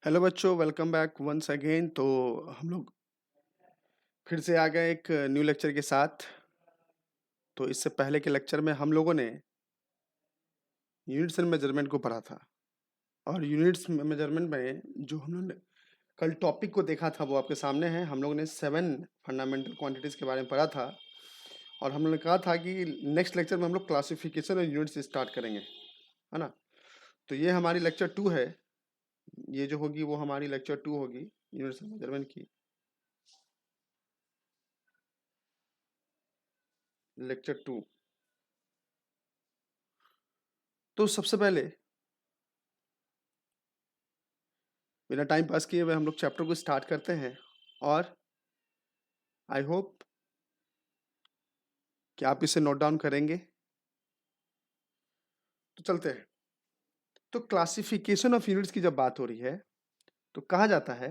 Hello बच्चों, welcome back once again. तो हम लोग फिर से आ गए एक न्यू लेक्चर के साथ। तो इससे पहले के लेक्चर में हम लोगों ने यूनिट्स एंड मेजरमेंट को पढ़ा था। और यूनिट्स मेजरमेंट में जो हम लोग ने कल टॉपिक को देखा था वो आपके सामने है। हम लोगों ने 7 फंडामेंटल क्वांटिटीज़ के बारे में पढ़ा था। और हम लोगों ने कहा था कि नेक्स्ट लेक्चर में हम लोग क्लासिफिकेशन और यूनिट्स स्टार्ट करेंगे, है ना। तो ये हमारी लेक्चर 2 है। ये जो होगी वो हमारी लेक्चर 2 होगी यूनिट्स एंड मेजरमेंट की, लेक्चर 2। तो सबसे पहले बिना टाइम पास किए हुए हम लोग चैप्टर को स्टार्ट करते हैं। और आई होप कि आप इसे नोट डाउन करेंगे। तो चलते हैं। तो क्लासिफिकेशन ऑफ यूनिट्स की जब बात हो रही है तो कहा जाता है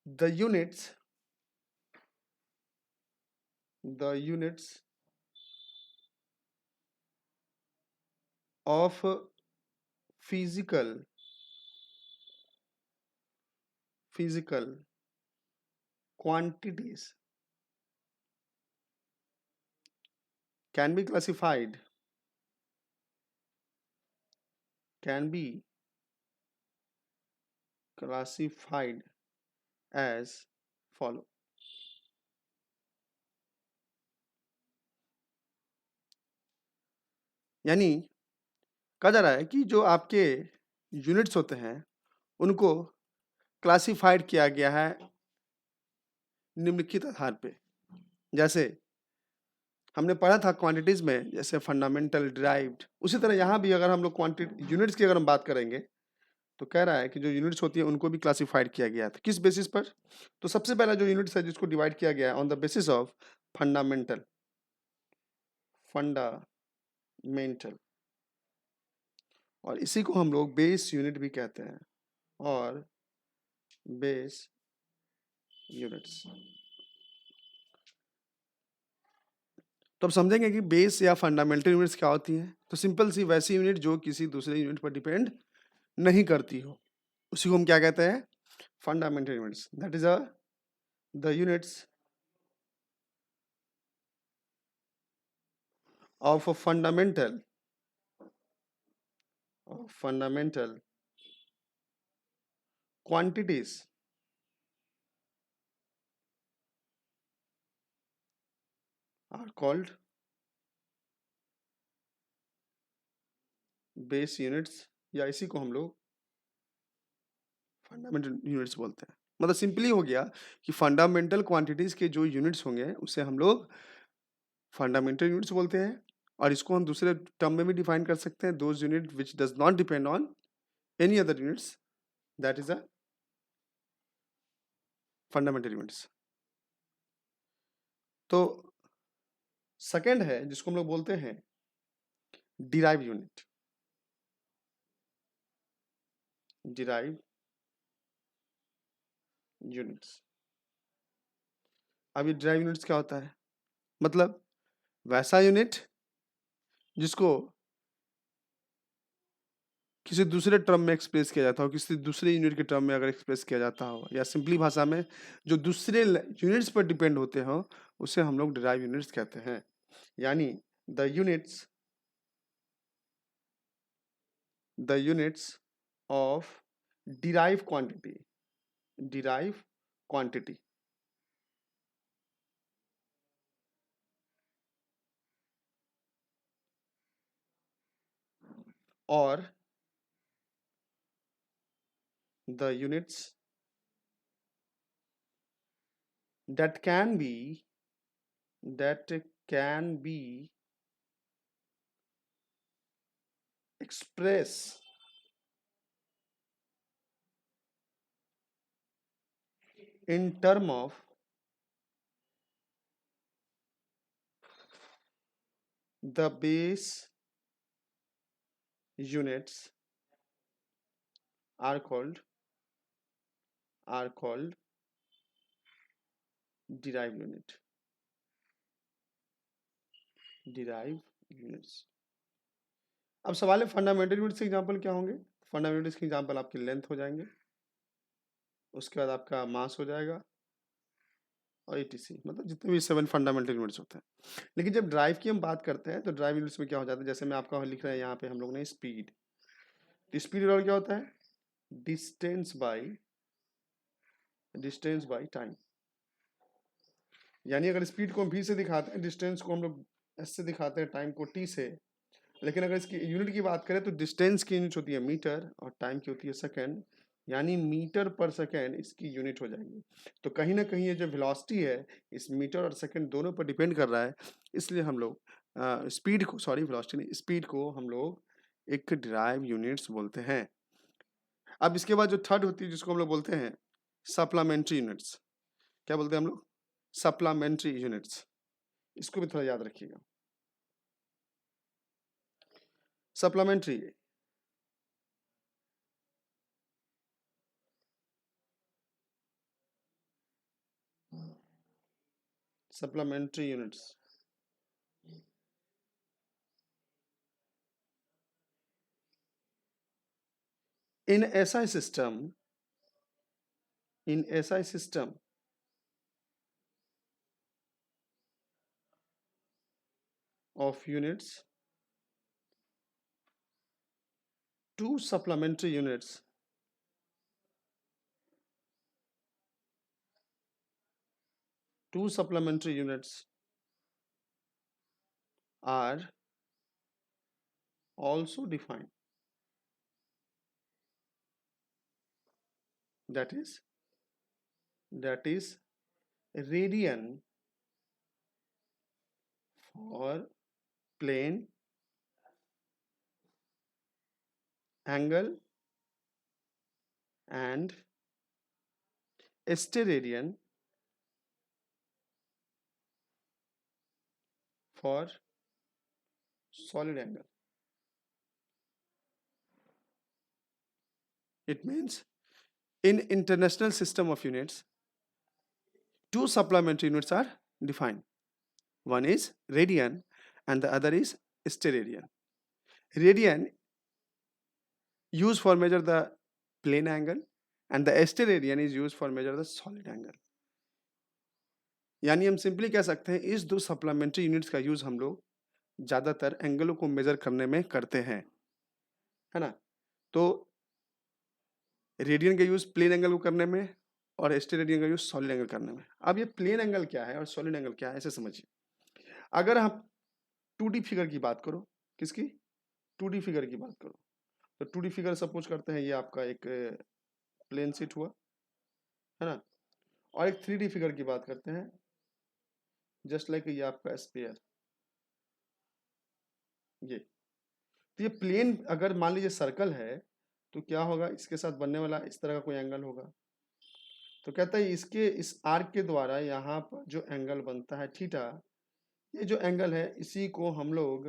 the units of physical quantities can be classified can be classified as follow। यानी कहा जा रहा है कि जो आपके यूनिट्स होते हैं उनको क्लासिफाइड किया गया है निम्नलिखित आधार पे। जैसे हमने पढ़ा था क्वांटिटीज में, जैसे फंडामेंटल, डिराइव्ड, उसी तरह यहाँ भी अगर हम लोग क्वांटिटी यूनिट्स की अगर हम बात करेंगे तो कह रहा है कि जो यूनिट्स होती है उनको भी क्लासिफाइड किया गया था। किस बेसिस पर? तो सबसे पहला जो यूनिट्स है जिसको डिवाइड किया गया है on the basis of fundamental fundamental और इसी को हम लोग बेस यूनिट भी कहते हैं, और बेस यूनिट्स। तो अब समझेंगे कि बेस या फंडामेंटल यूनिट्स क्या होती हैं। तो सिंपल सी वैसी यूनिट जो किसी दूसरे यूनिट पर डिपेंड नहीं करती हो, उसी को हम क्या कहते हैं? Fundamental units. That is the units of fundamental quantities are called base units, या इसी को हम लोग फंडामेंटल यूनिट्स बोलते हैं। मतलब सिंपली हो गया कि फंडामेंटल क्वांटिटीज के जो यूनिट्स होंगे उसे हम लोग फंडामेंटल यूनिट्स बोलते हैं। और इसको हम दूसरे टर्म में भी डिफाइन कर सकते हैं, those unit which does not depend on any other units, that is a fundamental units. तो सेकंड है जिसको हम लोग बोलते हैं डिराइव यूनिट। Derive units. अब ये डिराइव यूनिट्स क्या होता है? मतलब वैसा यूनिट जिसको किसी दूसरे टर्म में एक्सप्रेस किया जाता हो, किसी दूसरे यूनिट के टर्म में अगर एक्सप्रेस किया जाता हो, या सिंपली भाषा में जो दूसरे यूनिट्स पर डिपेंड होते हो, उसे हम लोग डिराइव यूनिट्स कहते हैं। यानी the units of derive quantity और the units that can be that can be expressed in term of the base units are called derived units। अब सवाल है फंडामेंटल यूनिट्स के एग्जांपल क्या होंगे। फंडामेंटल यूनिट्स के एग्जांपल आपकी लेंथ हो जाएंगे, उसके बाद आपका मास हो जाएगा और ईटीसी, मतलब जितने भी 7 फंडामेंटल यूनिट्स होते हैं। लेकिन जब ड्राइव की हम बात करते हैं तो ड्राइव यूनिट्स में क्या हो जाता है, जैसे मैं आपका लिख रहा है यहाँ पे हम लोग ने स्पीड। स्पीड और क्या होता है, डिस्टेंस बाई टाइम। यानी अगर स्पीड को हम v से दिखाते हैं, डिस्टेंस को हम लोग s से दिखाते हैं, टाइम को t से। लेकिन अगर इसकी यूनिट की बात करें तो डिस्टेंस की यूनिट होती है मीटर और टाइम की होती है सेकंड, यानी मीटर पर सेकंड इसकी यूनिट हो जाएगी। तो कहीं ना कहीं ये जो वेलोसिटी है इस मीटर और सेकंड दोनों पर डिपेंड कर रहा है, इसलिए हम लोग स्पीड को, सॉरी वेलोसिटी नहीं, स्पीड को हम लोग एक ड्राइव यूनिट्स बोलते हैं। अब इसके बाद जो थर्ड होती है जिसको हम लोग बोलते हैं सप्लीमेंट्री यूनिट्स। क्या बोलते हैं हम लोग, सप्लीमेंट्री यूनिट्स। इसको भी थोड़ा याद रखिएगा। Supplementary units in SI system of units, two supplementary units are also defined, that is radian for plane, angle and steradian for solid angle. It means in international system of units, two supplementary units are defined. One is radian and the other is steradian. Radian used for measure the plane angle and the steradian is used for measure the solid angle. यानी हम simply कह सकते हैं इस दो supplementary units का use हम लोग ज्यादातर एंगलों को मेजर करने में करते हैं, है ना। तो रेडियन का यूज प्लेन एंगल को करने में और स्टेरेडियन का यूज सॉलिड एंगल करने में। अब ये प्लेन एंगल क्या है और सॉलिड एंगल क्या है ऐसे समझिए। अगर हम 2D फिगर की बात करो, किसकी, 2D फिगर की बात करो, तो 2D फिगर सपोज करते हैं ये आपका एक प्लेन शीट हुआ, है ना। और एक 3D फिगर की बात करते हैं, जस्ट लाइक ये आपका स्फीयर, ये। तो ये प्लेन अगर मान लीजिए सर्कल है तो क्या होगा, इसके साथ बनने वाला इस तरह का कोई एंगल होगा। तो कहता है इसके इस आर्क के द्वारा यहाँ पर जो एंगल बनता है थीटा, ये जो एंगल है इसी को हम लोग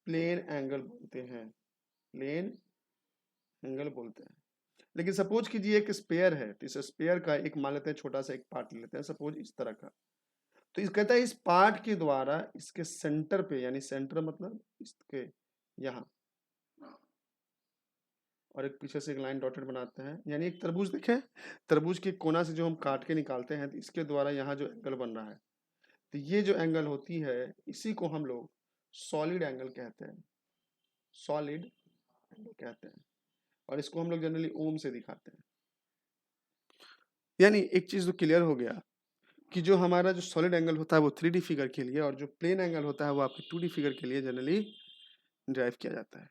प्लेन एंगल बोलते हैं, प्लेन एंगल बोलते हैं। लेकिन सपोज कीजिए एक स्पेयर है, तो इस स्पेयर का एक मान लेते हैं छोटा सा एक पार्ट ले लेते हैं सपोज इस तरह का। तो इस कहता है इस पार्ट के द्वारा इसके सेंटर पे, यानी सेंटर मतलब इसके यहाँ, और एक पीछे से एक लाइन डॉटेड बनाते हैं, यानी एक तरबूज देखे, तरबूज के कोना से जो हम काट के निकालते हैं तो इसके द्वारा यहाँ जो एंगल बन रहा है, तो ये जो एंगल होती है इसी को हम लोग सॉलिड एंगल कहते हैं, सॉलिड एंगल कहते हैं। और इसको हम लोग जनरली ओम से दिखाते हैं। यानी एक चीज तो क्लियर हो गया कि जो हमारा जो सॉलिड एंगल होता है वो 3D फिगर के लिए, और जो प्लेन एंगल होता है वो आपके 2D फिगर के लिए जनरली ड्राइव किया जाता है।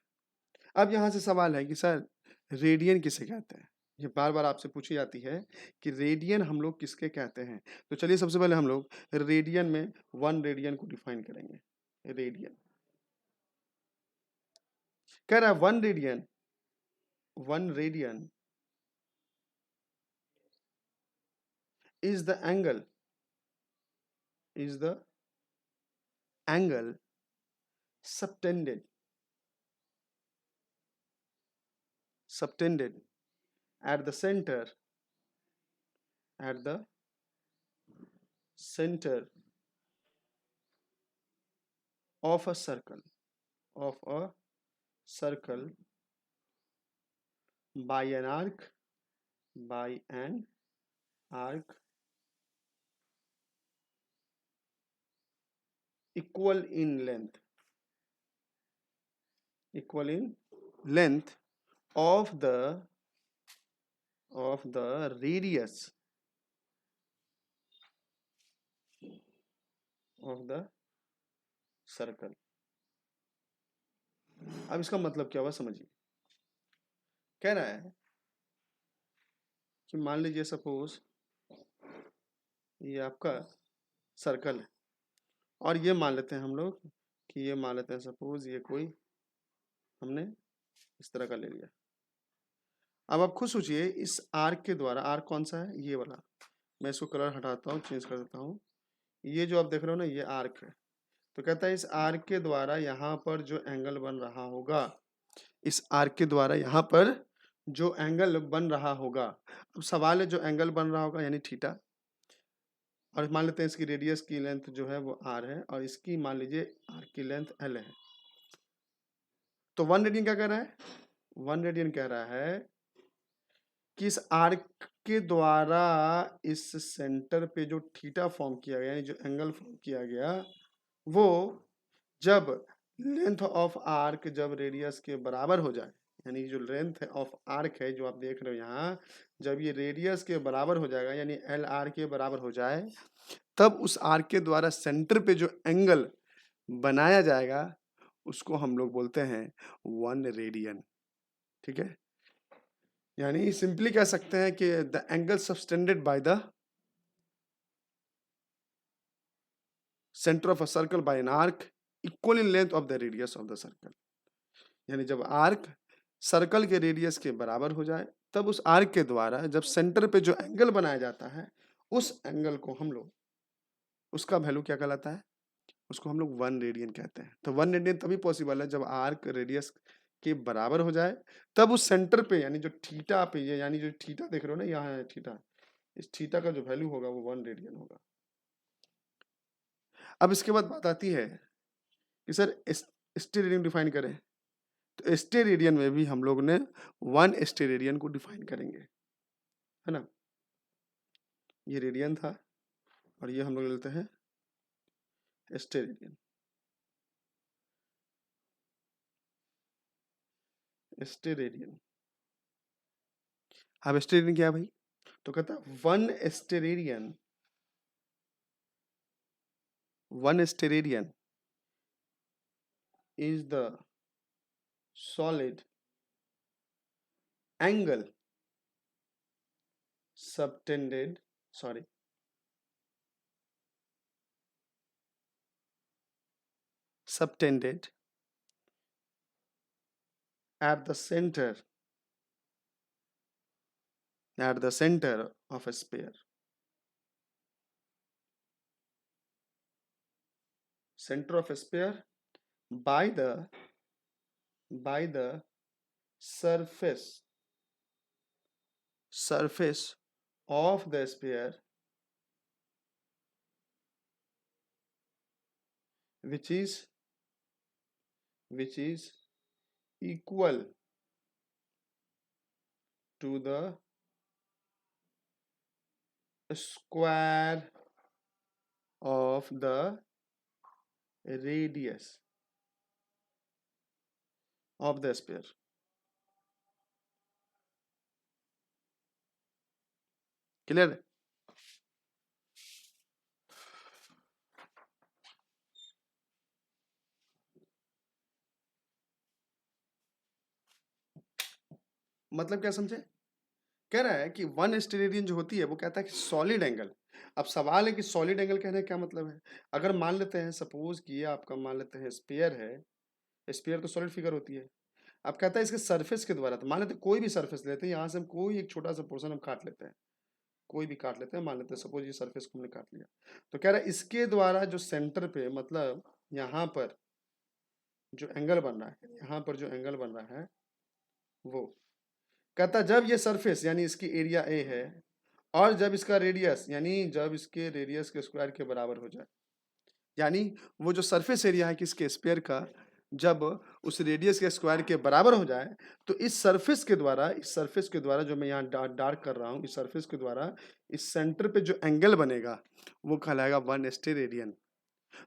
अब यहाँ से सवाल है कि सर रेडियन किसे कहते हैं, ये बार बार आपसे पूछी जाती है कि रेडियन हम लोग किसके कहते हैं। तो चलिए सबसे पहले हम लोग रेडियन में 1 रेडियन को डिफाइन करेंगे। रेडियन कह रहा है 1 radian is the angle subtended at the center of a circle circle by an arc equal in length of the radius of the circle. अब इसका मतलब क्या हुआ समझिए। कह रहा है कि मान लीजिए सपोज ये आपका सर्कल है और ये मान लेते हैं हम लोग कि ये मान लेते हैं सपोज ये कोई हमने इस तरह का ले लिया। अब आप खुद सोचिए इस आर्क के द्वारा, आर्क कौन सा है, ये वाला, मैं इसको कलर हटाता हूँ, चेंज कर देता हूँ। ये जो आप देख रहे हो ना ये आर्क है। तो कहता है इस आर्क के द्वारा यहाँ पर जो एंगल बन रहा होगा, इस आर्क के द्वारा यहाँ पर जो एंगल बन रहा होगा, अब सवाल है जो एंगल बन रहा होगा यानी थीटा, और मान लेते हैं इसकी रेडियस की लेंथ जो है वो आर है और इसकी मान लीजिए आर की लेंथ एल है। तो 1 रेडियन क्या कह रहा है, 1 रेडियन कह रहा है कि इस आर्क के द्वारा इस सेंटर पे जो थीटा फॉर्म किया गया, जो एंगल फॉर्म किया गया, वो जब लेंथ ऑफ आर्क जब रेडियस के बराबर हो जाए, यानी जो लेंथ ऑफ आर्क है जो आप देख रहे हो यहाँ, जब ये रेडियस के बराबर हो जाएगा यानी एल आर के बराबर हो जाए, तब उस आर्क के द्वारा सेंटर पे जो एंगल बनाया जाएगा उसको हम लोग बोलते हैं 1 रेडियन। ठीक है, यानी सिंपली कह सकते हैं कि the angle subtended by the centre of a circle by an arc equal in length of the radius of the circle. यानी जब आर्क सर्कल के रेडियस के बराबर हो जाए तब उस आर्क के द्वारा जब सेंटर पे जो एंगल बनाया जाता है उस एंगल को हम लोग, उसका वैल्यू क्या कहलाता है, उसको हम लोग 1 रेडियन कहते हैं। तो 1 रेडियन तभी पॉसिबल है जब आर्क रेडियस के बराबर हो जाए, तब उस सेंटर पे यानी जो थीटा पे, ये यानी जो थीटा देख रहे हो ना यहाँ है थीटा, इस थीटा का जो वैल्यू होगा वो 1 रेडियन होगा। अब इसके बाद बात आती है कि सर स्टेरेडियन डिफाइन करें, तो स्टेरेडियन में भी हम लोग ने 1 स्टेरेडियन को डिफाइन करेंगे, है ना। ये रेडियन था और ये हम लोग लेते हैं स्टेरेडियन। स्टेरेडियन, अब स्टेरेडियन क्या है भाई, तो कहता है 1 steradian is the solid angle subtended at the center of a sphere, center of a sphere by the surface of the sphere which is equal to the square of the radius of the sphere। Clear है? मतलब क्या समझे, कह रहा है कि 1 steradian जो होती है वो कहता है कि सॉलिड एंगल। अब सवाल है कि सॉलिड एंगल कहने का क्या मतलब है। अगर मान लेते हैं सपोज कि ये आपका मान लेते हैं स्फीयर है, स्फीयर तो सॉलिड फिगर होती है। अब कहता है इसके सरफेस के द्वारा, तो मान लेते हैं कोई भी सरफेस लेते हैं, यहाँ से हम कोई एक छोटा सा पोर्शन हम काट लेते हैं, कोई भी काट लेते हैं, मान लेते हैं सपोज ये सरफेस को हमने काट लिया, तो कह रहा है इसके द्वारा जो सेंटर पे मतलब यहाँ पर जो एंगल बन रहा है, यहाँ पर जो एंगल बन रहा है वो कहता जब ये सरफेस यानी इसकी एरिया ए है और जब इसका रेडियस यानी जब इसके रेडियस के स्क्वायर के बराबर हो जाए, यानी वो जो सरफेस एरिया है किसके स्फीयर का, जब उस रेडियस के स्क्वायर के बराबर हो जाए, तो इस सरफेस के द्वारा जो मैं यहाँ डार्क कर रहा हूँ, इस सरफेस के द्वारा इस सेंटर पे जो एंगल बनेगा वो कहलाएगा 1 स्टेरेडियन।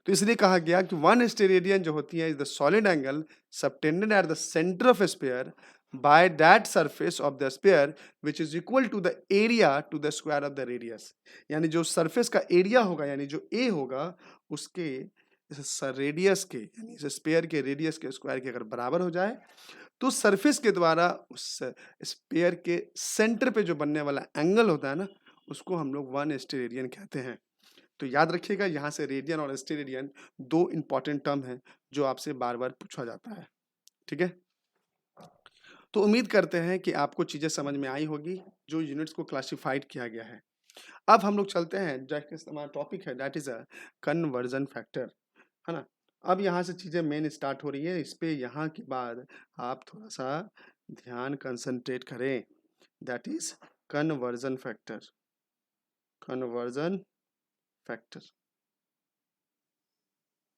तो इसलिए कहा गया कि 1 स्टेरेडियन जो होती है is the solid angle subtended at the centre of sphere by that surface of the sphere which is equal to the area to the square of the radius. यानी जो सरफेस का एरिया होगा, यानी जो ए होगा, उसके रेडियस के, यानी इस स्फीयर के रेडियस के स्क्वायर के अगर बराबर हो जाए, तो सरफेस के द्वारा उस स्फीयर के सेंटर पे जो बनने वाला एंगल होता है ना, उसको हम लोग 1 स्टेरेडियन कहते हैं। तो याद रखिएगा, यहाँ से रेडियन और स्टेरेडियन 2 इंपॉर्टेंट टर्म हैं जो आपसे बार-बार पूछा जाता है। ठीक है? तो उम्मीद करते हैं कि आपको चीज़ें समझ में आई होगी, जो यूनिट्स को क्लासिफाइड किया गया है। अब हम लोग चलते हैं, जो हमारा टॉपिक है that is a conversion factor, है ना? अब यहाँ से चीज़ें मेन स्टार्ट हो रही है, इस पे यहाँ के बाद आप थोड़ा-सा ध्यान कंसंट्रेट करें, that is conversion factor. Conversion factor,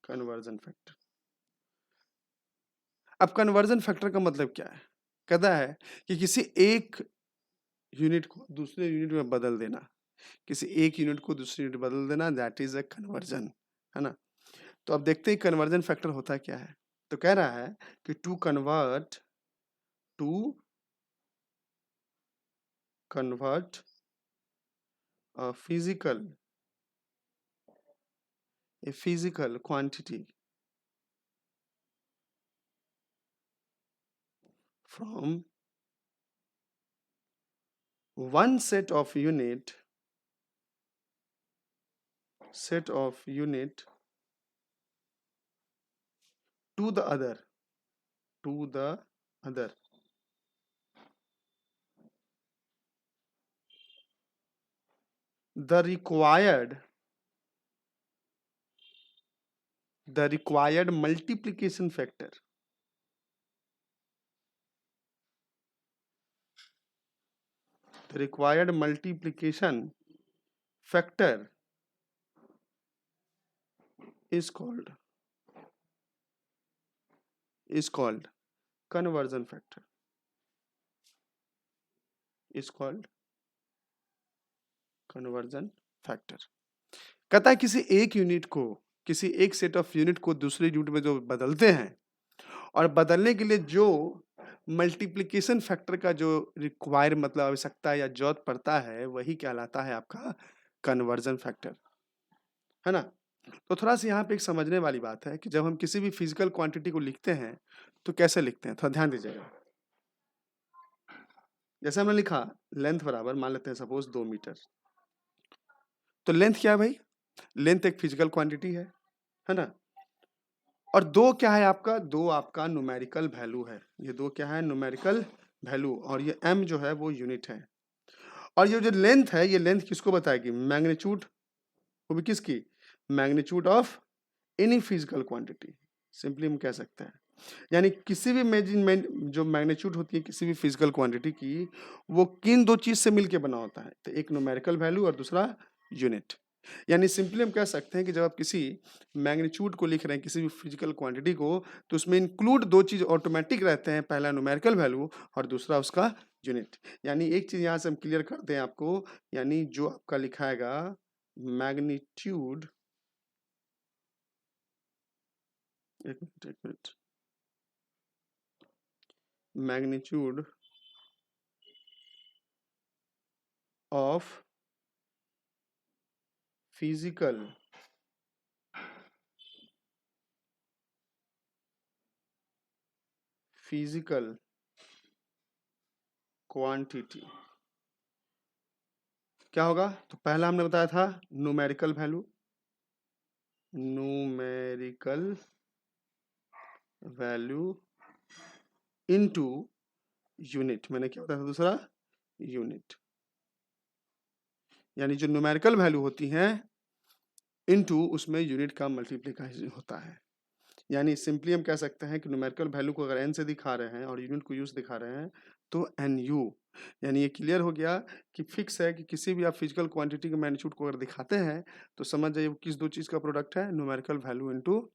conversion factor. अब कन्वर्जन फैक्टर का मतलब क्या है? कहता है कि किसी एक यूनिट को दूसरे यूनिट में बदल देना, किसी एक यूनिट को दूसरे यूनिट में बदल देना, दैट इज़ अ कन्वर्जन, है ना? तो अब देखते हैं कन्वर्जन फैक्टर होता क्या है। तो कह रहा है कि to convert a physical quantity from one set of unit to the other, the required multiplication factor is called conversion factor, is called conversion factor। कहता है किसी एक यूनिट को, किसी एक सेट ऑफ यूनिट को दूसरे यूनिट में जो बदलते हैं, और बदलने के लिए जो मल्टीप्लिकेशन फैक्टर का जो रिक्वायर मतलब आवश्यकता या जरूरत पड़ता है, वही कहलाता है आपका कन्वर्जन फैक्टर, है ना? तो थोड़ा सा यहाँ पे एक समझने वाली बात है कि जब हम किसी भी फिजिकल क्वांटिटी को लिखते हैं तो कैसे लिखते हैं, थोड़ा ध्यान दीजिएगा। जैसे हमने लिखा लेंथ बराबर, मान लेते हैं सपोज 2 मीटर। तो लेंथ क्या है भाई? लेंथ एक फिजिकल क्वांटिटी है ना? और 2 क्या है आपका? 2 आपका न्यूमेरिकल वैल्यू है। ये 2 क्या है? Numerical value. और ये m जो है वो यूनिट है। और ये जो लेंथ है, ये लेंथ किसको बताएगी? मैग्नीट्यूड। वो भी किसकी? Magnitude of any physical quantity, simply हम कह सकते हैं। यानी किसी भी मेजरमेंट जो मैग्नीट्यूड होती है किसी भी फिजिकल क्वांटिटी की, वो किन 2 चीज से मिलके बना होता है? तो एक न्यूमेरिकल वैल्यू और दूसरा यूनिट। यानी सिंपली हम कह सकते हैं कि जब आप किसी मैग्नीट्यूड को लिख रहे हैं, किसी भी फिजिकल क्वांटिटी को, तो उसमें इंक्लूड 2 चीज ऑटोमेटिक रहते हैं, पहला न्यूमेरिकल वैल्यू और दूसरा उसका यूनिट। यानी एक चीज यहाँ से हम क्लियर करते हैं आपको, यानी जो आपका लिखाएगा मैग्नीट्यूड, एक minute, magnitude of physical quantity क्या होगा? तो पहला हमने बताया था न्यूमेरिकल वैल्यू इनटू यूनिट। मैंने क्या बताया था दूसरा? यूनिट। यानी जो न्यूमेरिकल वैल्यू होती हैं इनटू उसमें यूनिट का मल्टीप्लिकेशन होता है। यानी सिंपली हम कह सकते हैं कि न्यूमेरिकल वैल्यू को अगर n से दिखा रहे हैं और यूनिट को u से दिखा रहे हैं तो nu। यानी ये क्लियर हो गया कि फिक्स है कि किसी भी आप फिजिकल क्वांटिटी के मैग्नीट्यूड को अगर दिखाते हैं तो समझ जाइए वो किस 2 चीज का प्रोडक्ट है? Numerical value into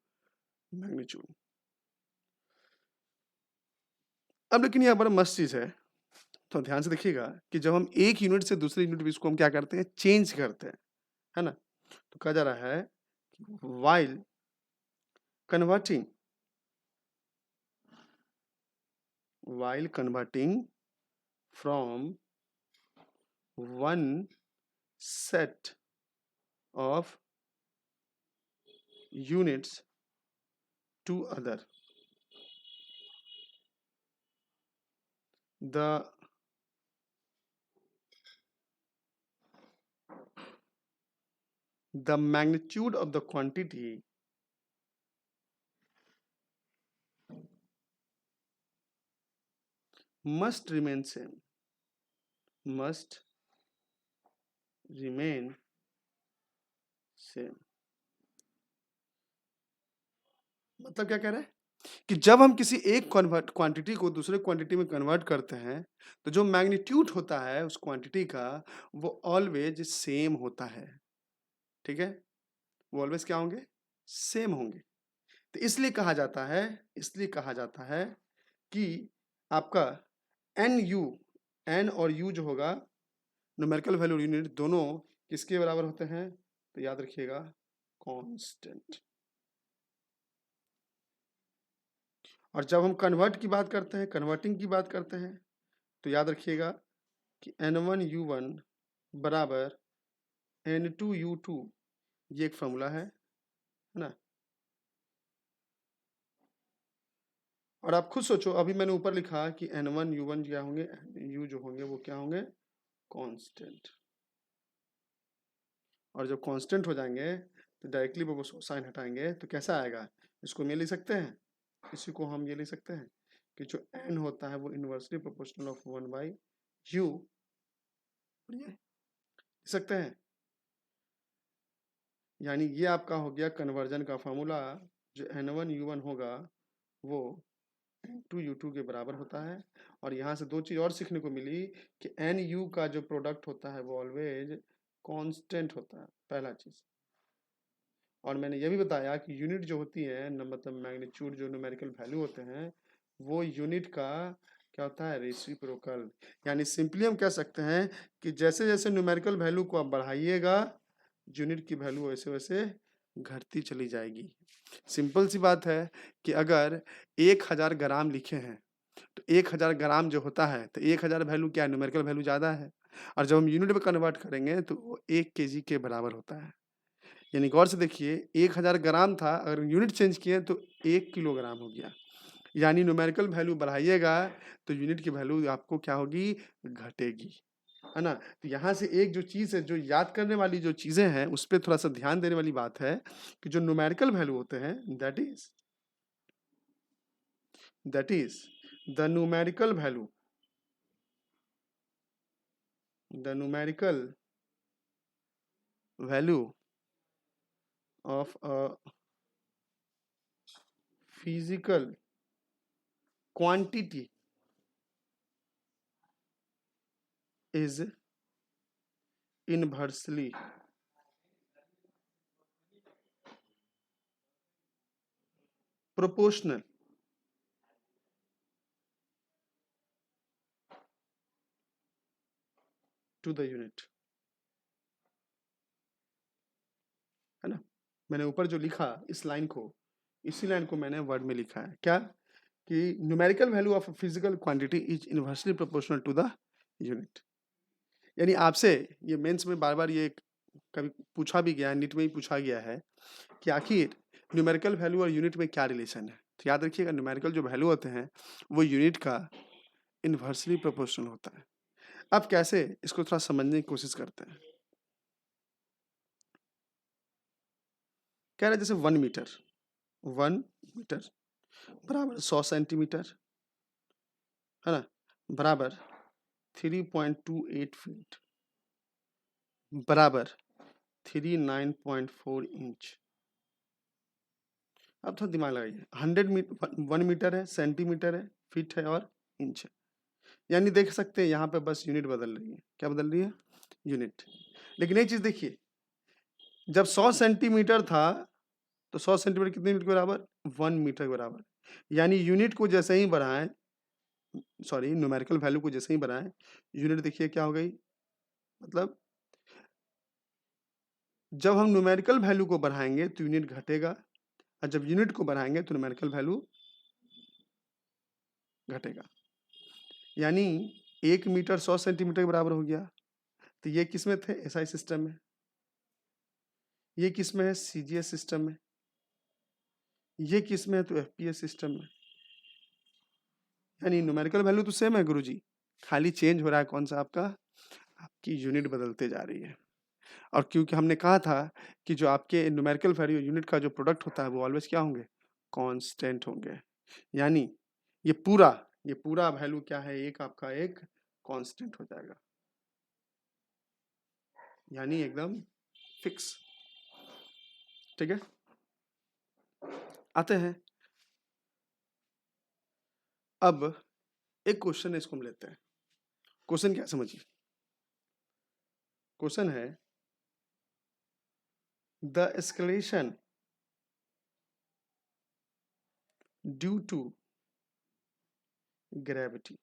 magnitude. अब लेकिन यहाँ बड़ा मस्त चीज़ है, तो ध्यान से देखिएगा कि जब हम एक यूनिट से दूसरे यूनिट में इसको हम क्या करते हैं, चेंज करते हैं, है ना? तो कहा जा रहा है while converting from one set of units to other, the magnitude of the quantity must remain same, must remain same। मतलब क्या कह रहा है कि जब हम किसी एक क्वांटिटी को दूसरे क्वांटिटी में कन्वर्ट करते हैं, तो जो मैग्नीट्यूड होता है उस क्वांटिटी का, वो ऑलवेज सेम होता है। ठीक है, वो ऑलवेज क्या होंगे, सेम होंगे। तो इसलिए कहा जाता है कि आपका एन और यू जो होगा, न्यूमेरिकल वैल्यू यूनिट, दोनों किसके बराबर होते हैं, तो याद रखिएगा कांस्टेंट। और जब हम कन्वर्ट की बात करते हैं, कन्वर्टिंग की बात करते हैं, तो याद रखिएगा कि N1U1 बराबर N2U2, ये एक फॉर्मूला है ना। और आप खुद सोचो, अभी मैंने ऊपर लिखा कि N1U1 क्या होंगे, यू जो होंगे वो क्या होंगे, कांस्टेंट। और जब कांस्टेंट हो जाएंगे तो डायरेक्टली वो साइन हटाएंगे तो कैसा आएगा, इसको हम ये लिख सकते हैं, इसी को हम ये लिख सकते हैं कि जो n होता है वो इनवर्सली प्रोपोर्शनल ऑफ 1/u, लिख सकते हैं। यानी ये आपका हो गया कन्वर्जन का फॉर्मूला। जो N1U1 होगा वो N2U2 के बराबर होता है। और यहाँ से दो चीज़ और सीखने को मिली कि NU का जो प्रोडक्ट होता है वो ऑलवेज कांस्टेंट होता है, पहला चीज़। और मैंने ये भी बताया कि यूनिट जो होती है, मतलब मैग्नीट्यूड, जो न्यूमेरिकल वैल्यू होते हैं, वो यूनिट का क्या होता है, रेसिप्रोकल। यानी सिंपली हम कह सकते हैं कि जैसे जैसे न्यूमेरिकल वैल्यू को आप बढ़ाइएगा, यूनिट की वैल्यू वैसे वैसे घटती चली जाएगी। सिंपल सी बात है कि अगर 1000 ग्राम लिखे हैं, तो 1000 ग्राम जो होता है, तो 1000 वैल्यू क्या है, न्यूमेरिकल वैल्यू ज़्यादा है। और जब हम यूनिट में कन्वर्ट करेंगे तो वो 1 kg के बराबर होता है। यानी गौर से देखिए, 1000 ग्राम था, अगर यूनिट चेंज किए तो 1 किलोग्राम हो गया। यानी न्यूमेरिकल वैल्यू बढ़ाइएगा तो यूनिट की वैल्यू आपको क्या होगी, घटेगी, है ना। तो यहाँ से एक जो चीज़ है, जो याद करने वाली जो चीज़ें हैं, उस पर थोड़ा सा ध्यान देने वाली बात है कि जो न्यूमेरिकल वैल्यू होते हैं, that is the numerical value of a physical quantity is inversely proportional to the unit, है ना। मैंने ऊपर जो लिखा इस लाइन को, इसी लाइन को मैंने वर्ड में लिखा है क्या, कि numerical value of physical quantity is inversely proportional to the unit. यानी आपसे ये मेंस में बार बार ये कभी पूछा भी गया है, नीट में ही पूछा गया है कि आखिर न्यूमेरिकल वैल्यू और यूनिट में क्या रिलेशन है। तो याद रखिएगा, न्यूमेरिकल जो वैल्यू होते हैं वो यूनिट का इनवर्सली प्रोपोर्शनल होता है। अब कैसे, इसको थोड़ा समझने की कोशिश करते हैं। कह रहे जैसे 1 मीटर बराबर 100 सेंटीमीटर, है ना, बराबर 3.28 फीट बराबर 39.4 इंच। अब थोड़ा दिमाग लगाइए, 1 मीटर है, सेंटीमीटर है, फीट है और इंच है। यानी देख सकते हैं यहाँ पे बस यूनिट बदल रही है। क्या बदल रही है, यूनिट। लेकिन एक चीज देखिए, जब 100 सेंटीमीटर था तो 100 सेंटीमीटर कितने मीटर के बराबर, 1 मीटर के बराबर। यानी यूनिट को जैसे ही बढ़ाएं सॉरी न्यूमेरिकल वैल्यू को जैसे ही बनाएं, यूनिट देखिए क्या हो गई, मतलब जब हम न्यूमेरिकल वैल्यू को बढ़ाएंगे तो यूनिट घटेगा, और जब यूनिट को बढ़ाएंगे तो न्यूमेरिकल वैल्यू घटेगा। यानी 1 मीटर 100 सेंटीमीटर के बराबर हो गया। तो ये किस में थे, एसआई सिस्टम में, ये किस में है, सीजीएस सिस्टम में, ये किस में है, तो एफपीएस सिस्टम में। यानी न्यूमेरिकल वैल्यू तो सेम है गुरुजी, खाली चेंज हो रहा है कौन सा, आपका, आपकी यूनिट बदलते जा रही है। और क्योंकि हमने कहा था कि जो आपके न्यूमेरिकल वैल्यू यूनिट का जो प्रोडक्ट होता है वो ऑलवेज क्या होंगे, कांस्टेंट होंगे। यानी ये पूरा वैल्यू क्या है, एक आपका एक कांस्टेंट हो जाएगा, यानी एकदम फिक्स। ठीक है, आते हैं अब एक क्वेश्चन है, इसको हम लेते हैं। क्वेश्चन क्या समझिए, क्वेश्चन है the acceleration due to gravity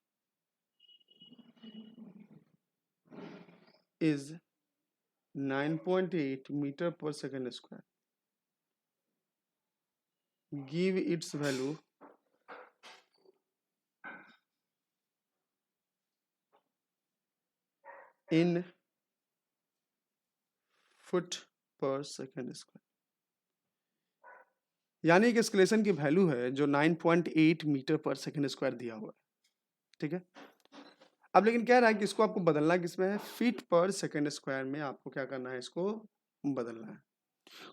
is 9.8 meter per second square. Give its value in foot per second square. यानी कि एस्केलेशन की वैल्यू है जो 9.8 मीटर पर सेकंड स्क्वायर दिया हुआ है। ठीक है, अब लेकिन कह रहा है कि इसको आपको बदलना किसमें है, फीट पर सेकंड स्क्वायर में आपको क्या करना है, इसको बदलना है।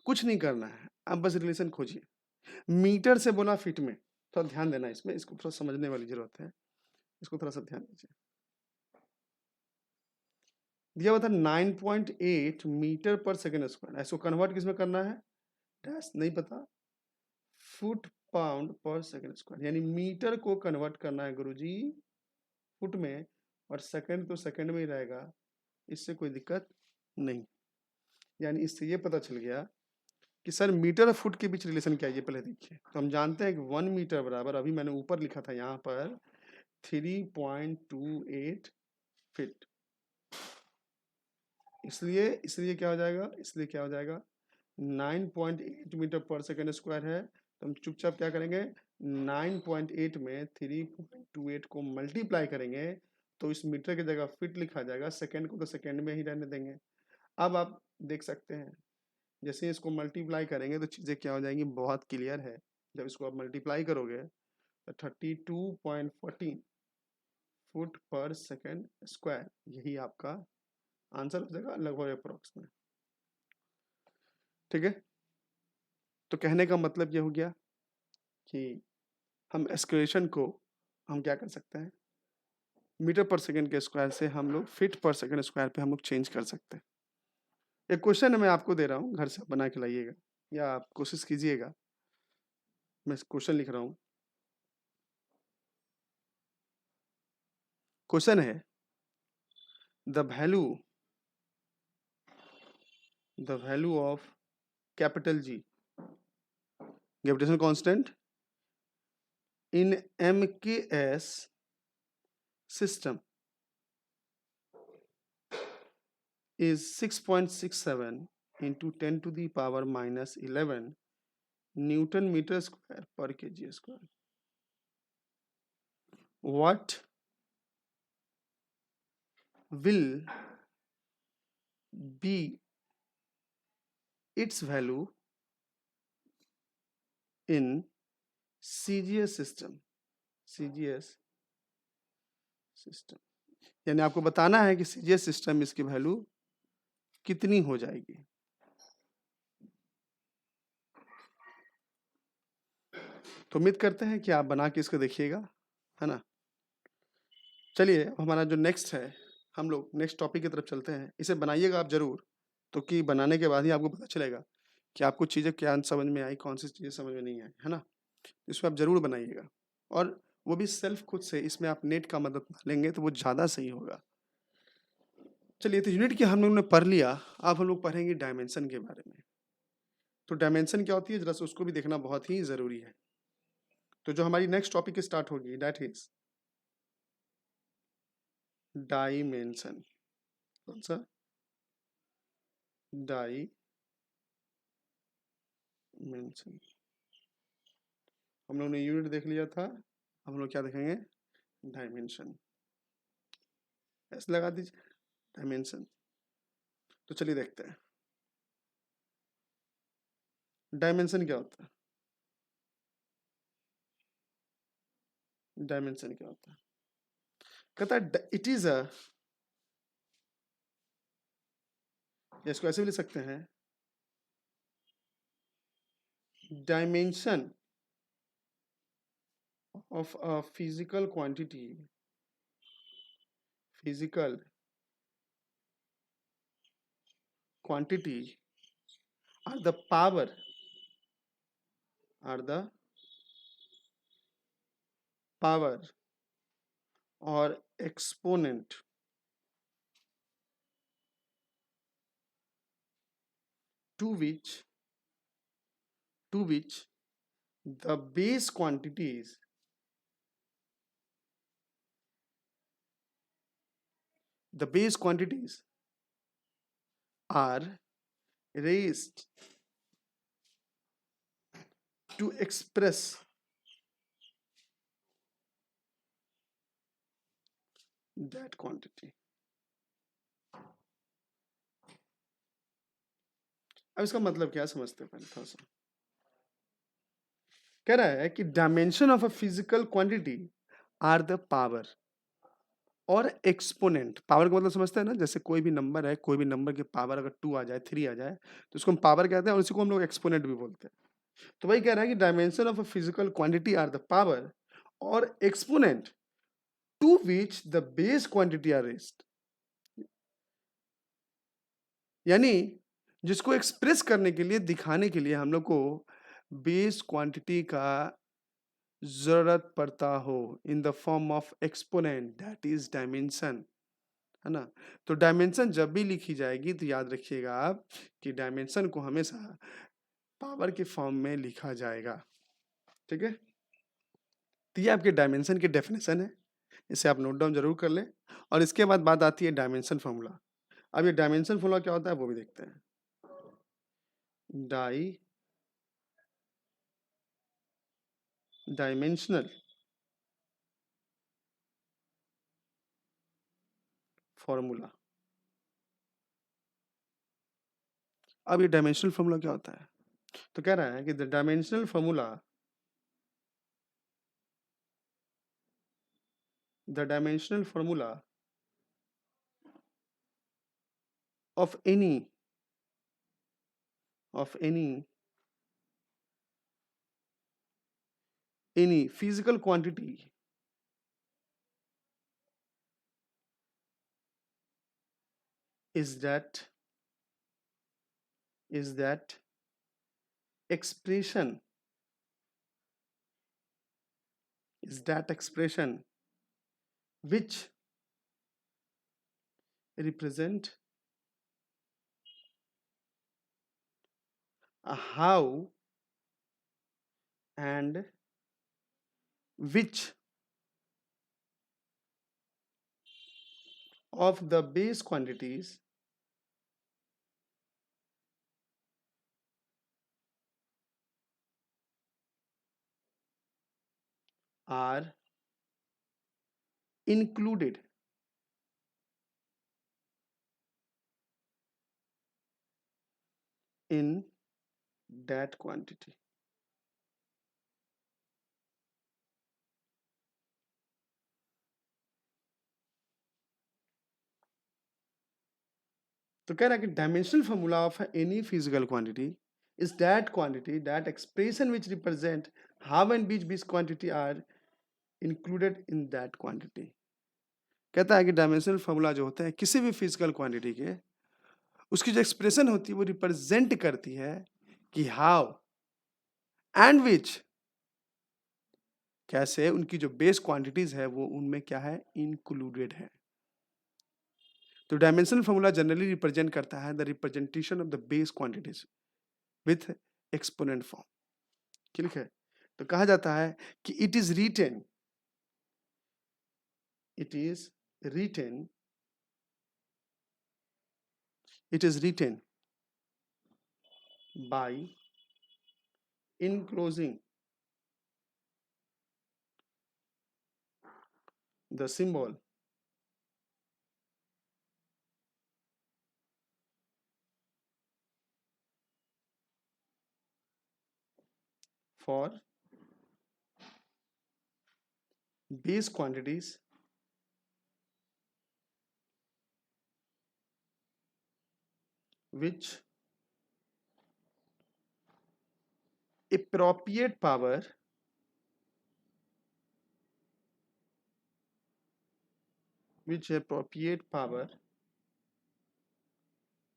कुछ नहीं करना है, आप बस रिलेशन खोजिए। मीटर से बोला फीट में, थोड़ा ध्यान देना इसमें, इसको थोड़ा समझने वाली जरूरत है, इसको थोड़ा सा ध्यान दीजिए। दिया हुआ था 9.8 मीटर पर सेकंड स्क्वायर, इसको कन्वर्ट किसमें करना है, डैश नहीं पता, फुट पाउंड पर सेकंड स्क्वायर, यानी मीटर को कन्वर्ट करना है गुरुजी फुट में, और सेकंड तो सेकंड में ही रहेगा, इससे कोई दिक्कत नहीं। यानी इससे ये पता चल गया कि सर मीटर और फुट के बीच रिलेशन क्या है, ये पहले देखिए। तो हम जानते हैं कि 1 मीटर बराबर, अभी मैंने ऊपर लिखा था यहाँ पर 3.28 फीट, इसलिए क्या हो जाएगा, 9.8 मीटर पर सेकंड स्क्वायर है, तो हम चुपचाप क्या करेंगे, 9.8 में 3.28 को मल्टीप्लाई करेंगे तो इस मीटर की जगह फीट लिखा जाएगा, सेकंड को तो सेकंड में ही रहने देंगे। अब आप देख सकते हैं जैसे इसको मल्टीप्लाई करेंगे तो चीज़ें क्या हो जाएंगी, बहुत क्लियर है। जब इसको आप मल्टीप्लाई करोगे तो 32.14 फुट पर सेकंड स्क्वायर, यही आपका आंसर हो जाएगा लगभग अप्रोक्स में। ठीक है, तो कहने का मतलब ये हो गया कि हम एस्केलेशन को हम क्या कर सकते हैं, मीटर पर सेकंड के स्क्वायर से हम लोग फीट पर सेकंड स्क्वायर पे हम लोग चेंज कर सकते हैं। एक क्वेश्चन है, मैं आपको दे रहा हूँ, घर से बना के लाइएगा या आप कोशिश कीजिएगा। मैं क्वेश्चन लिख रहा हूँ, क्वेश्चन है the value of capital G gravitation constant in MKS system is 6.67 into 10 to the power minus 11 Newton meter square per kg square. What will be its value in CGS system? यानी आपको बताना है कि CGS system इसकी value कितनी हो जाएगी। तो उम्मीद करते हैं कि आप बना के इसको देखिएगा, है ना। चलिए हमारा जो नेक्स्ट है, हम लोग नेक्स्ट टॉपिक की तरफ चलते हैं। इसे बनाइएगा आप जरूर, तो कि बनाने के बाद ही आपको पता चलेगा कि आपको चीज़ें क्या समझ में आई, कौन सी चीज़ें समझ में नहीं आई, है ना। इसको आप जरूर बनाइएगा, और वो भी सेल्फ खुद से, इसमें आप नेट का मदद लेंगे तो वो ज़्यादा सही होगा। चलिए, तो यूनिट के हम लोग ने पढ़ लिया, अब हम लोग पढ़ेंगे डायमेंशन के बारे में। तो डायमेंशन क्या होती है, जरा से उसको भी देखना बहुत ही ज़रूरी है। तो जो हमारी नेक्स्ट टॉपिक स्टार्ट होगी, दैट इज डायमेंशन। कौन सा? डायमेंशन। हम लोग ने यूनिट देख लिया था, हम लोग क्या देखेंगे? डायमेंशन। ऐसे लगा दीजिए डायमेंशन। तो चलिए देखते हैं डायमेंशन क्या होता है। डायमेंशन क्या होता है? कहता है इट इज अ, इसको ऐसे भी लिख सकते हैं, dimension of a physical quantity, physical quantity are the power, are the power or exponent to which the base quantities are raised to express that quantity. अब इसका मतलब क्या समझते हैं पहले थोड़ा सा। कह रहा है कि dimension of a physical quantity are the power और एक्सपोनेंट। पावर का मतलब समझते हैं ना, जैसे कोई भी नंबर है, कोई भी नंबर की पावर अगर 2 आ जाए, 3 आ जाए, तो उसको हम पावर कहते हैं और इसी को हम लोग एक्सपोनेंट भी बोलते हैं। तो वही कह रहा है कि dimension of a physical quantity are the power और exponent to which the base quantity are raised. यानी जिसको एक्सप्रेस करने के लिए, दिखाने के लिए हम लोग को बेस क्वांटिटी का जरूरत पड़ता हो in the form of exponent, that is dimension, है ना। तो डायमेंशन जब भी लिखी जाएगी तो याद रखिएगा आप कि डायमेंशन को हमेशा पावर के फॉर्म में लिखा जाएगा। ठीक है, तो ये आपके डायमेंशन की डेफिनेशन है, इसे आप नोट डाउन जरूर कर लें। और इसके बाद बात आती है डायमेंशन फॉर्मूला। अब ये डायमेंशन फॉर्मूला क्या होता है वो भी देखते हैं। Dimensional formula. अब ये डायमेंशनल फॉर्मूला क्या होता है? तो कह रहा है कि the dimensional formula, the dimensional formula of any physical quantity is that expression, which represent a how and which of the base quantities are included in that quantity। तो कह रहा है कि dimensional formula of any physical quantity is that quantity, that expression which represent how and which quantity are included in that quantity। कहता है कि dimensional formula जो होता है किसी भी फिजिकल क्वांटिटी के, उसकी जो एक्सप्रेशन होती है वो रिप्रेजेंट करती है कि हाउ एंड विच, कैसे उनकी जो बेस क्वांटिटीज है वो उनमें क्या है, इंक्लूडेड है। तो डायमेंशनल फॉर्मूला जनरली रिप्रेजेंट करता है the representation of the base quantities with exponent form. ठीक है, तो कहा जाता है कि it is written it is written by enclosing the symbol for base quantities which appropriate power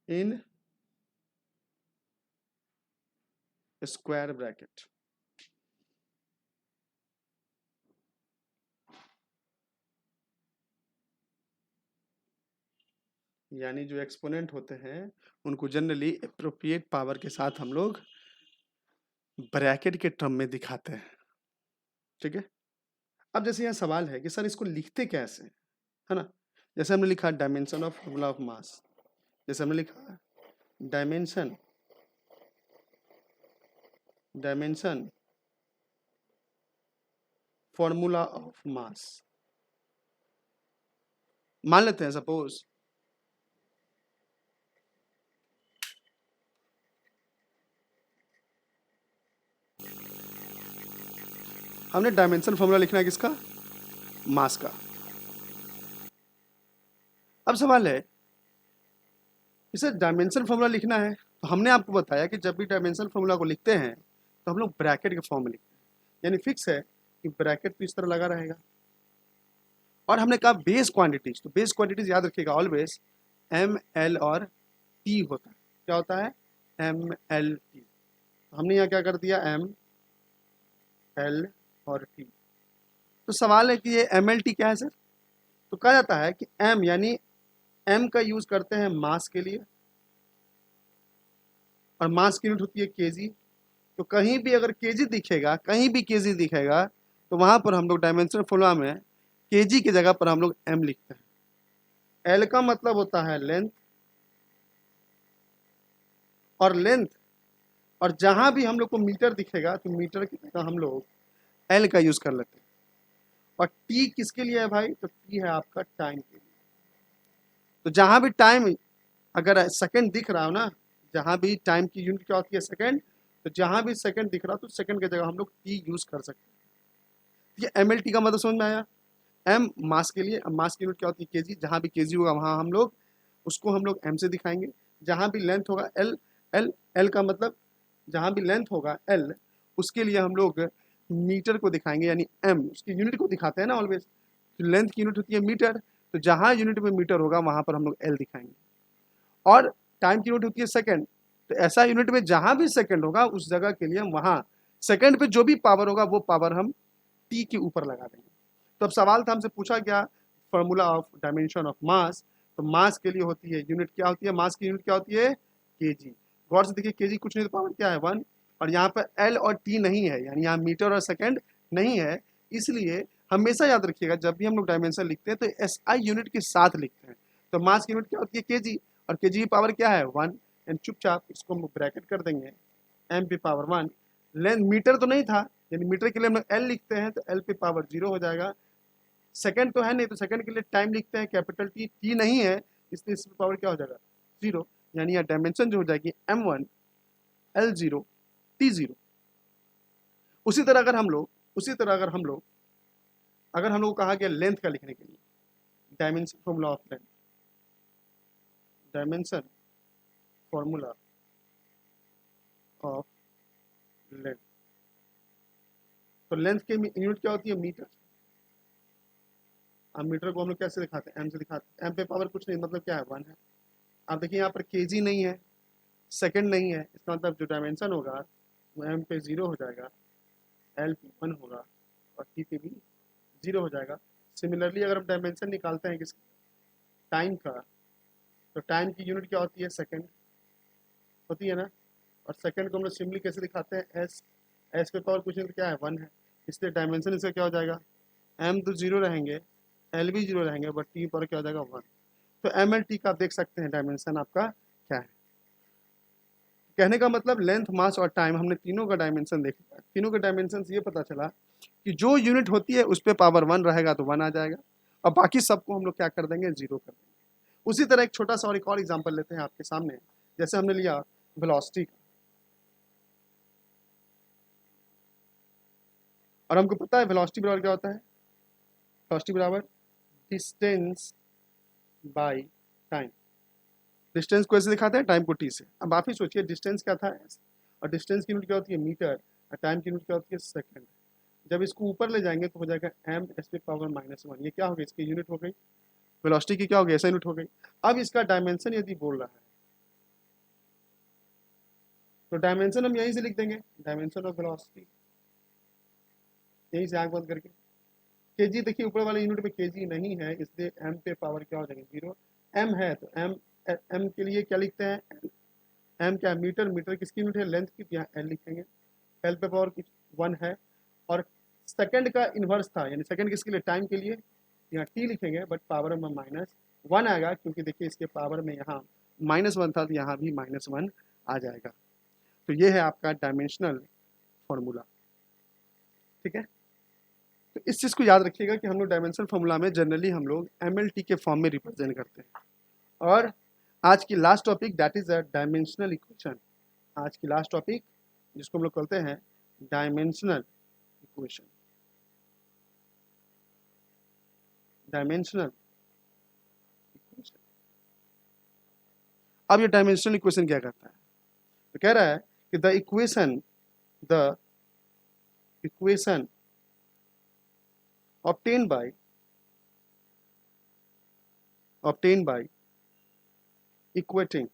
in square bracket. यानी जो एक्सपोनेंट होते हैं उनको जनरली एप्रोप्रिएट पावर के साथ हम लोग ब्रैकेट के टर्म में दिखाते हैं, ठीक है। अब जैसे यहाँ सवाल है कि सर इसको लिखते कैसे, है ना। जैसे हमने लिखा dimension of formula of mass, जैसे हमने लिखा डायमेंशन फॉर्मूला ऑफ मास। मान लेते हैं सपोज हमने डायमेंशन फॉर्मूला लिखना है किसका, मास का। अब सवाल है इसे डायमेंशन फॉर्मूला लिखना है, तो हमने आपको बताया कि जब भी डायमेंशन फॉर्मूला को लिखते हैं तो हम लोग ब्रैकेट के फॉर्म में लिखते हैं, यानी फिक्स है कि ब्रैकेट तो इस तरह लगा रहेगा। और हमने कहा बेस क्वांटिटीज, तो बेस क्वांटिटीज याद रखिएगा ऑलवेज एम एल और टी होता है। क्या होता है, एम एल टी। हमने यहाँ क्या कर दिया, एम एल और टी। तो सवाल है कि ये एम एल टी क्या है सर, तो कहा जाता है कि एम यानी एम का यूज करते हैं मास के लिए, और मास की यूनिट होती है केजी। तो कहीं भी अगर केजी दिखेगा, कहीं भी केजी दिखेगा, तो वहां पर हम लोग डायमेंशन फॉर्मूला में केजी की जगह पर हम लोग एम लिखते हैं। एल का मतलब होता है लेंथ, और जहां भी हम लोग को मीटर दिखेगा तो मीटर की जगह हम लोग एल का यूज कर लेते हैं। और टी किसके लिए है भाई, तो टी है आपका टाइम के लिए। तो जहां भी टाइम अगर सेकंड दिख रहा हो ना, जहां भी टाइम की यूनिट क्या होती है सेकंड, तो जहां भी सेकंड दिख रहा तो सेकंड की जगह हम लोग टी यूज कर सकते हैं। ये एम एल टी का मतलब समझ में आया। एम मास के लिए, मास की यूनिट क्या होती है केजी, जहां भी केजी होगा वहां हम लोग उसको हम लोग एम से दिखाएंगे। जहां भी लेंथ होगा एल, एल का मतलब जहां भी लेंथ होगा एल, उसके लिए हम लोग मीटर को दिखाएंगे, यानी एम उसकी यूनिट को दिखाते हैं ना ऑलवेज। तो लेंथ की यूनिट होती है मीटर, तो जहां यूनिट में मीटर होगा वहां पर हम लोग एल दिखाएंगे। और टाइम की यूनिट होती है सेकंड, तो ऐसा यूनिट में जहां भी सेकंड होगा उस जगह के लिए हम वहां सेकंड पे जो भी पावर होगा वो पावर हम टी के ऊपर लगा देंगे। तो अब सवाल था, हमसे पूछा गया formula of dimension of mass, तो मास के लिए होती है यूनिट क्या होती है, मास की यूनिट क्या होती है केजी। गौर से देखिए केजी कुछ नहीं तो पावर क्या है 1, और यहाँ पर एल और टी नहीं है, यानी यहाँ मीटर और सेकंड नहीं है। इसलिए हमेशा याद रखिएगा जब भी हम लोग डायमेंशन लिखते हैं तो एस आई यूनिट के साथ लिखते हैं। तो मास की यूनिट क्या होती है केजी, और केजी की पावर क्या है 1, एंड चुपचाप इसको हम ब्रैकेट कर देंगे एम पे पावर 1। लेंथ मीटर तो नहीं था, यानी मीटर के लिए हम लोग एल लिखते हैं तो एल पे पावर 0 हो जाएगा। सेकंड तो है नहीं, तो सेकंड के लिए टाइम लिखते हैं कैपिटल टी, टी नहीं है इसलिए इस पे पावर क्या हो जाएगा 0, यानी यह डायमेंशन जो हो जाएगी m1 l0 t0। उसी तरह अगर हम लोग अगर हम लोग को कहा गया लेंथ का लिखने के लिए, dimension formula of length, dimension formula of length, तो लेंथ की यूनिट क्या होती है मीटर। अब मीटर को हम लोग कैसे दिखाते हैं, एम से दिखाते हैं। एम पे पावर कुछ नहीं, मतलब क्या है 1 है। आप देखिए यहाँ पर केजी नहीं है, सेकंड नहीं है, इसका मतलब जो डायमेंशन होगा वो एम पे 0 हो जाएगा, एल पे 1 होगा, और टी पे भी 0 हो जाएगा। सिमिलरली अगर हम डायमेंशन निकालते हैं किस टाइम का, तो टाइम की यूनिट क्या होती है सेकंड होती है ना, और सेकंड को हम लोग सिम्पली कैसे दिखाते हैं एस, एस पे पावर कुछ नहीं तो क्या है 1 है, इसलिए डायमेंशन इसका क्या हो जाएगा एम तो 0 रहेंगे, एल भी 0 रहेंगे, बट टी पर क्या हो जाएगा 1। तो एम एल टी का आप देख सकते हैं डायमेंशन आपका क्या है। कहने का मतलब लेंथ, मास और टाइम, हमने तीनों का डायमेंशन देख लिया। तीनों के डायमेंशन से ये पता चला कि जो यूनिट होती है उस पर पावर 1 रहेगा तो 1 आ जाएगा, और बाकी सबको हम लोग क्या कर देंगे, 0 कर देंगे। उसी तरह एक छोटा सा और एक और एग्जाम्पल लेते हैं आपके सामने। जैसे हमने लिया वेलोसिटी का, और हमको पता है वेलोसिटी बराबर क्या होता है, वेलोसिटी बराबर डिस्टेंस बाय टाइम। डिस्टेंस को ऐसे दिखाते हैं, टाइम को टी से। अब आप ही सोचिए डिस्टेंस क्या था, और डिस्टेंस की यूनिट क्या होती है, मीटर, और टाइम की यूनिट क्या होती है, सेकंड। जब इसको ऊपर ले जाएंगे तो हो जाएगा एम एस पे पावर -1। ये क्या हो गई, इसकी यूनिट हो गई, वेलोसिटी की क्या हो गई, ऐसा यूनिट हो गई। अब इसका डायमेंशन यदि बोल रहा है तो डायमेंशन हम यहीं से लिख देंगे, डायमेंशन ऑफ वेलोसिटी, यहीं से आग बंद करके। केजी देखिए ऊपर वाले यूनिट में केजी नहीं है, इसलिए एम पे पावर क्या हो जाएगा, 0। एम है तो एम, एम के लिए क्या लिखते हैं, एम क्या है, मीटर, मीटर किसकी यूनिट है, लेंथ की, यहाँ एल लिखेंगे, एल पे पावर 1 है। और सेकंड का इन्वर्स था, यानी सेकंड किसके लिए, टाइम के लिए, यहाँ टी लिखेंगे, बट पावर में -1 आएगा, क्योंकि देखिए इसके पावर में यहाँ -1 था तो यहाँ भी -1 आ जाएगा। तो ये है आपका डायमेंशनल फॉर्मूला, ठीक है। तो इस चीज़ को याद रखिएगा कि हम लोग डायमेंशनल फॉर्मूला में जनरली हम लोग MLT के फॉर्म में रिप्रेजेंट करते हैं। और आज की last topic that is a dimensional equation. आज की लास्ट टॉपिक जिसको हम लोग कहते हैं डायमेंशनल इक्वेशन। Dimensional equation. अब ये डायमेंशनल इक्वेशन क्या करता है, तो कह रहा है कि the equation obtained by equating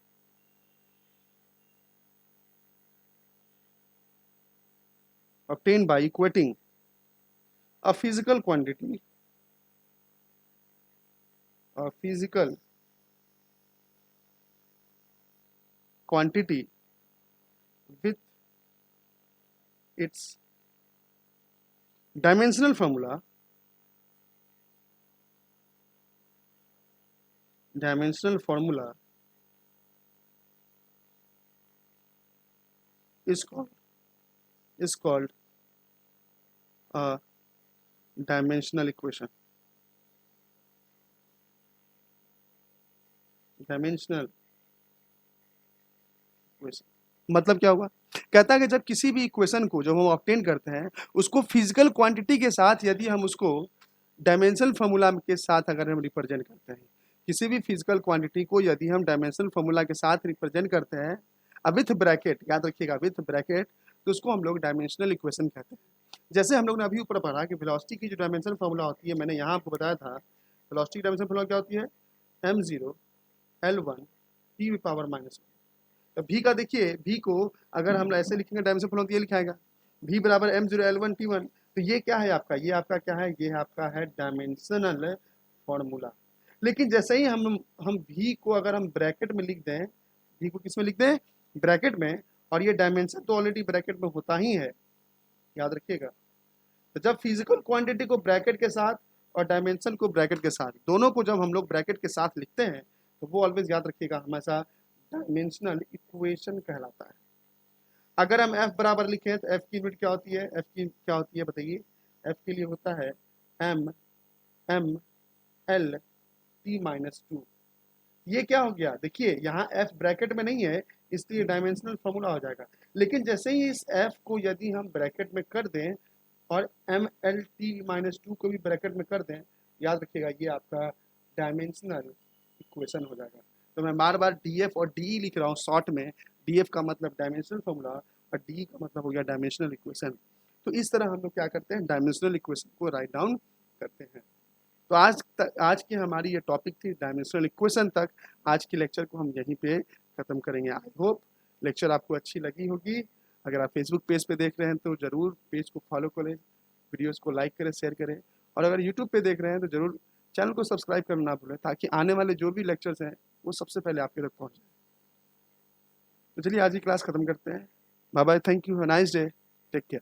a physical quantity with its dimensional formula is called a dimensional equation. Dimensional equation मतलब क्या हुआ, कहता है कि जब किसी भी इक्वेशन को जब हम ऑब्टेन करते हैं उसको फिजिकल क्वांटिटी के साथ यदि हम उसको डायमेंशनल फॉर्मूला के साथ अगर हम रिप्रेजेंट करते हैं, किसी भी फिजिकल क्वांटिटी को यदि हम डायमेंशनल फॉर्मूला के साथ रिप्रेजेंट करते हैं विथ ब्रैकेट, याद रखिएगा विथ ब्रैकेट, तो उसको हम लोग डायमेंशनल इक्वेशन कहते हैं। जैसे हम लोग ने अभी ऊपर पढ़ा कि वेलोसिटी की जो डायमेंशनल फॉर्मूला होती है, मैंने यहाँ आपको बताया था वेलोसिटी की डायमेंशनल फॉर्मूला क्या होती है, m0 L1 t की पावर -1। तो v का देखिए, v को अगर हम ऐसे लिखेंगे डायमेंशनल फॉर्मूला तो ये लिखाएगा v बराबर m0 L1 t1। तो ये क्या है आपका, ये आपका क्या है, ये आपका है डायमेंशनल फॉर्मूला। लेकिन जैसे ही हम v को अगर हम ब्रैकेट में लिख दें, v को किस में लिख दें, ब्रैकेट में, और ये डायमेंशन तो ऑलरेडी ब्रैकेट में होता ही है, याद रखिएगा। तो जब फिजिकल क्वांटिटी को ब्रैकेट के साथ और डायमेंशन को ब्रैकेट के साथ, दोनों को जब हम लोग ब्रैकेट के साथ लिखते हैं तो वो ऑलवेज याद रखिएगा हमेशा डायमेंशनल इक्वेशन कहलाता है। अगर हम f बराबर लिखें तो f की यूनिट क्या होती है, f की क्या होती है बताइए, f के लिए होता है m l t-2। ये क्या हो गया, देखिए यहाँ f ब्रैकेट में नहीं है इसलिए डायमेंशनल फॉर्मूला हो जाएगा। लेकिन जैसे ही इस f को यदि हम ब्रैकेट में कर दें और mlt-2 को भी ब्रैकेट में कर दें, याद रखिएगा ये आपका डायमेंशनल इक्वेशन हो जाएगा। तो मैं बार बार df और de लिख रहा हूँ शॉर्ट में, df का मतलब डायमेंशनल फॉर्मूला और de का मतलब हो गया डायमेंशनल इक्वेशन। तो इस तरह हम लोग क्या करते हैं, डायमेंशनल इक्वेशन को राइट डाउन करते हैं। तो आज की हमारी ये टॉपिक थी डायमेंशनल इक्वेशन तक। आज की लेक्चर को हम यहीं पे ख़त्म करेंगे। आई होप लेक्चर आपको अच्छी लगी होगी। अगर आप फेसबुक पेज पे देख रहे हैं तो ज़रूर पेज को फॉलो करें, वीडियोस को लाइक करें, शेयर करें, और अगर यूट्यूब पे देख रहे हैं तो ज़रूर चैनल को सब्सक्राइब करना ना भूलें, ताकि आने वाले जो भी लेक्चर्स हैं वो सबसे पहले आपके तक पहुँच जाए। तो चलिए आज की क्लास ख़त्म करते हैं। Bye bye, thank you, nice day, take care.